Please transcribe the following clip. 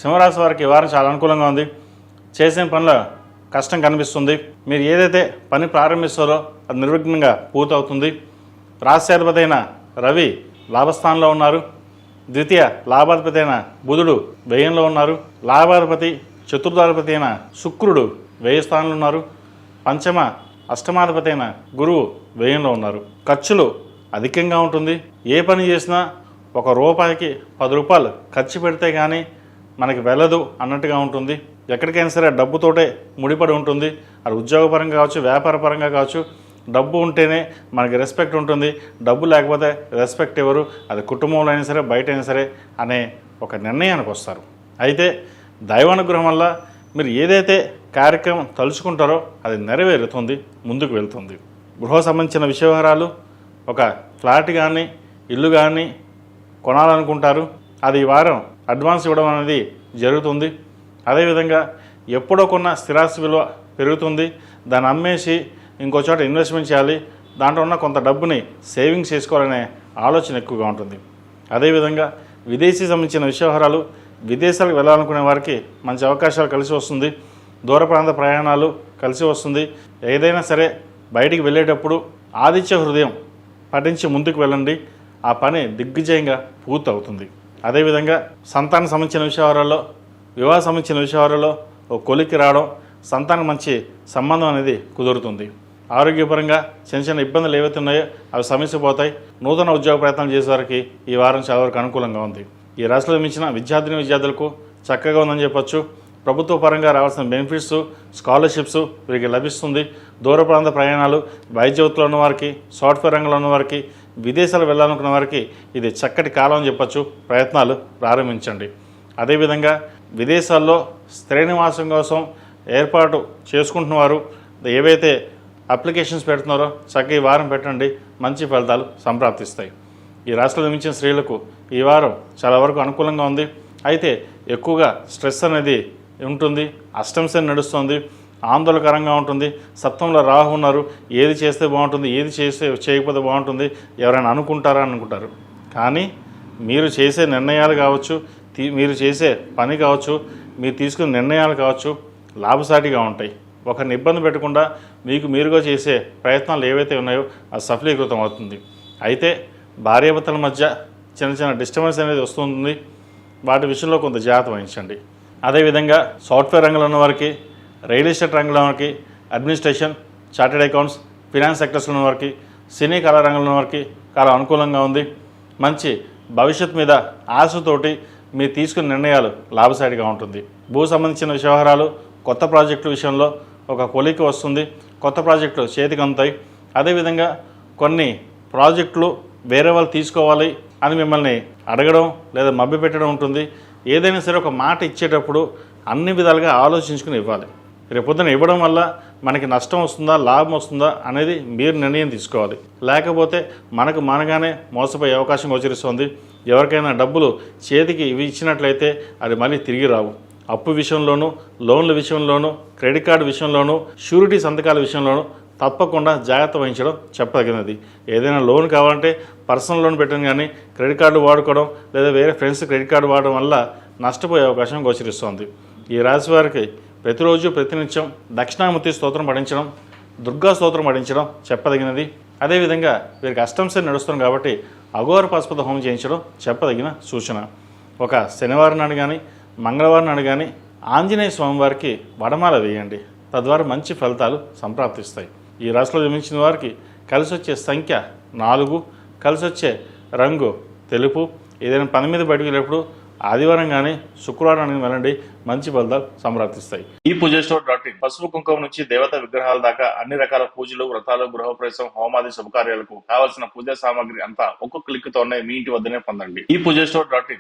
సింహరాశి వారికి ఈ వారం చాలా అనుకూలంగా ఉంది. చేసిన పనిలో కష్టం కనిపిస్తుంది. మీరు ఏదైతే పని ప్రారంభిస్తారో అది నిర్విఘ్నంగా పూర్తవుతుంది. రాశ్యాధిపతి అయిన రవి లాభస్థానంలో ఉన్నారు. ద్వితీయ లాభాధిపతి అయిన బుధుడు వ్యయంలో ఉన్నారు. లాభాధిపతి చతుర్థాధిపతి అయిన శుక్రుడు వ్యయ స్థానంలో ఉన్నారు. పంచమ అష్టమాధిపతి అయిన గురువు వ్యయంలో ఉన్నారు. ఖర్చులు అధికంగా ఉంటుంది. ఏ పని చేసినా ₹1కి ₹10 ఖర్చు పెడితే కానీ మనకి వెళ్ళదు అన్నట్టుగా ఉంటుంది. ఎక్కడికైనా సరే డబ్బుతోటే ముడిపడి ఉంటుంది. అది ఉద్యోగపరంగా కావచ్చు, వ్యాపారపరంగా కావచ్చు. డబ్బు ఉంటేనే మనకి రెస్పెక్ట్ ఉంటుంది. డబ్బు లేకపోతే రెస్పెక్ట్ ఎవరు, అది కుటుంబంలో అయినా సరే బయట అయినా సరే అనే ఒక నిర్ణయానికి వస్తారు. అయితే దైవానుగ్రహం వల్ల మీరు ఏదైతే కార్యక్రమం తలుచుకుంటారో అది నెరవేరుతుంది, ముందుకు వెళ్తుంది. గృహ సంబంధించిన విషయవహారాలు, ఒక ఫ్లాట్ కానీ ఇల్లు కానీ కొనాలనుకుంటారు. అది ఈ వారం అడ్వాన్స్ ఇవ్వడం అనేది జరుగుతుంది. అదేవిధంగా ఎప్పుడో కొన్న స్థిరాస్తి విలువ పెరుగుతుంది. దాన్ని అమ్మేసి ఇంకో చోట ఇన్వెస్ట్మెంట్ చేయాలి, దాంట్లో ఉన్న కొంత డబ్బుని సేవింగ్స్ చేసుకోవాలనే ఆలోచన ఎక్కువగా ఉంటుంది. అదేవిధంగా విదేశీ సంబంధించిన విషయవహారాలు, విదేశాలకు వెళ్ళాలనుకునే వారికి మంచి అవకాశాలు కలిసి వస్తుంది. దూర ప్రాంత ప్రయాణాలు కలిసి వస్తుంది. ఏదైనా సరే బయటికి వెళ్ళేటప్పుడు ఆదిత్య హృదయం పఠించి ముందుకు వెళ్ళండి. ఆ పని దిగ్విజయంగా పూర్తవుతుంది. అదేవిధంగా సంతానం సంబంధించిన విషయవహారాల్లో, వివాహ సంబంధించిన విషయవహారాల్లో ఒక కొలిక్కి రావడం, సంతానం మంచి సంబంధం అనేది కుదురుతుంది. ఆరోగ్యపరంగా చిన్న చిన్న ఇబ్బందులు ఏవైతే ఉన్నాయో అవి సమస్యపోతాయి. నూతన ఉద్యోగ ప్రయత్నాలు చేసేవారికి ఈ వారం చాలా వరకు అనుకూలంగా ఉంది. ఈ రాశిలో మించిన విద్యార్థులకు చక్కగా ఉందని చెప్పొచ్చు. ప్రభుత్వ పరంగా రావాల్సిన బెనిఫిట్స్, స్కాలర్షిప్స్ వీరికి లభిస్తుంది. దూర ప్రాంత ప్రయాణాలు, వైద్య వృత్తిలో ఉన్నవారికి, సాఫ్ట్వేర్ రంగంలో ఉన్నవారికి, విదేశాలు వెళ్ళాలనుకున్న వారికి ఇది చక్కటి కాలం అని చెప్పొచ్చు. ప్రయత్నాలు ప్రారంభించండి. అదేవిధంగా విదేశాల్లో స్థిర నివాసం కోసం ఏర్పాటు చేసుకుంటున్నవారు ఏవైతే అప్లికేషన్స్ పెడుతున్నారో చక్కగా ఈ వారం పెట్టండి, మంచి ఫలితాలు సంప్రాప్తిస్తాయి. ఈ రాశిలో జన్మించిన స్త్రీలకు ఈ వారం చాలా వరకు అనుకూలంగా ఉంది. అయితే ఎక్కువగా స్ట్రెస్ అనేది ఉంటుంది. అష్టమ శని నడుస్తుంది, ఆందోళనకరంగా ఉంటుంది. సప్తమంలో రాహు ఉన్నారు. ఏది చేస్తే బాగుంటుంది, ఏది చేయకపోతే బాగుంటుంది, ఎవరైనా అనుకుంటారా అనుకుంటారు. కానీ మీరు చేసే నిర్ణయాలు కావచ్చు, మీరు చేసే పని కావచ్చు, మీరు తీసుకునే నిర్ణయాలు కావచ్చు లాభసాటిగా ఉంటాయి. ఒకరిని ఇబ్బంది పెట్టకుండా మీకు మీరుగా చేసే ప్రయత్నాలు ఏవైతే ఉన్నాయో అది సఫలీకృతం అవుతుంది. అయితే భార్యాభర్తల మధ్య చిన్న చిన్న డిస్టర్బెన్స్ అనేది వస్తుంది. వాటి విషయంలో కొంత జాగ్రత్త వహించండి. అదేవిధంగా సాఫ్ట్వేర్ రంగంలో ఉన్న వారికి, రియల్ ఎస్టేట్ రంగంలో వారికి, అడ్మినిస్ట్రేషన్, చార్టెడ్ అకౌంట్స్, ఫినాన్స్ సెక్టర్స్లో ఉన్న వారికి, సినీ కళా రంగంలో వారికి చాలా అనుకూలంగా ఉంది. మంచి భవిష్యత్ మీద ఆశతోటి మీరు తీసుకునే నిర్ణయాలు లాభసాటిగా ఉంటుంది. భూ సంబంధించిన వ్యవహారాలు, కొత్త ప్రాజెక్టుల విషయంలో ఒక కొలిక వస్తుంది. కొత్త ప్రాజెక్టులు చేతికి అందుతాయి. అదేవిధంగా కొన్ని ప్రాజెక్టులు వేరే వాళ్ళు తీసుకోవాలి అని మిమ్మల్ని అడగడం లేదా మభ్యపెట్టడం ఉంటుంది. ఏదైనా సరే ఒక మాట ఇచ్చేటప్పుడు అన్ని విధాలుగా ఆలోచించుకుని ఇవ్వాలి. రేపొద్దున ఇవ్వడం వల్ల మనకి నష్టం వస్తుందా, లాభం వస్తుందా అనేది మీరు నిర్ణయం తీసుకోవాలి. లేకపోతే మనగానే మోసపోయే అవకాశం గోచరిస్తుంది. ఎవరికైనా డబ్బులు చేతికి ఇవి ఇచ్చినట్లయితే అది మళ్ళీ తిరిగి రావు. అప్పు విషయంలోనూ, లోన్ల విషయంలోనూ, క్రెడిట్ కార్డు విషయంలోనూ, షూరిటీ సంతకాల విషయంలోనూ తప్పకుండా జాగ్రత్త వహించడం చెప్పదగినది. ఏదైనా లోన్ కావాలంటే పర్సనల్ లోన్ పెట్టడం కానీ, క్రెడిట్ కార్డు వాడుకోవడం లేదా వేరే ఫ్రెండ్స్ క్రెడిట్ కార్డు వాడడం వల్ల నష్టపోయే అవకాశం గోచరిస్తోంది. ఈ రాశి వారికి ప్రతిరోజు ప్రతినిత్యం దక్షిణామూర్తి స్తోత్రం పఠించడం, దుర్గా స్తోత్రం పఠించడం చెప్పదగినది. అదేవిధంగా వీరికి అష్టమ శని నడుస్తుంది కాబట్టి అఘోర పాశుపత హోమం చేయించడం చెప్పదగిన సూచన. ఒక శనివారం నాడు కానీ, మంగళవారం నాడు కానీ ఆంజనేయ స్వామివారికి వడమాల వేయండి. తద్వారా మంచి ఫలితాలు సంప్రాప్తిస్తాయి. ఈ రాశిలో జన్మించిన వారికి కలిసి వచ్చే సంఖ్య 4, కలిసి వచ్చే రంగు తెలుపు. ఏదైనా పని మీద బయటకు వెళ్ళేప్పుడు ఆదివారం కానీ శుక్రవారం వెళ్ళండి, మంచి ఫలితాలు సంప్రాప్తిస్తాయి. ఈ పూజస్టోర్.in పసుపు కుంకుమ నుంచి దేవతా విగ్రహాల దాకా అన్ని రకాల పూజలు, వ్రతాలు, గృహప్రవేశం, హోమాది శుభకార్యాలకు కావాల్సిన పూజా సామాగ్రి అంతా ఒక్కొక్క క్లిక్ తోనే మీ ఇంటి వద్దనే పొందండి. ఈ పూజస్టోర్.in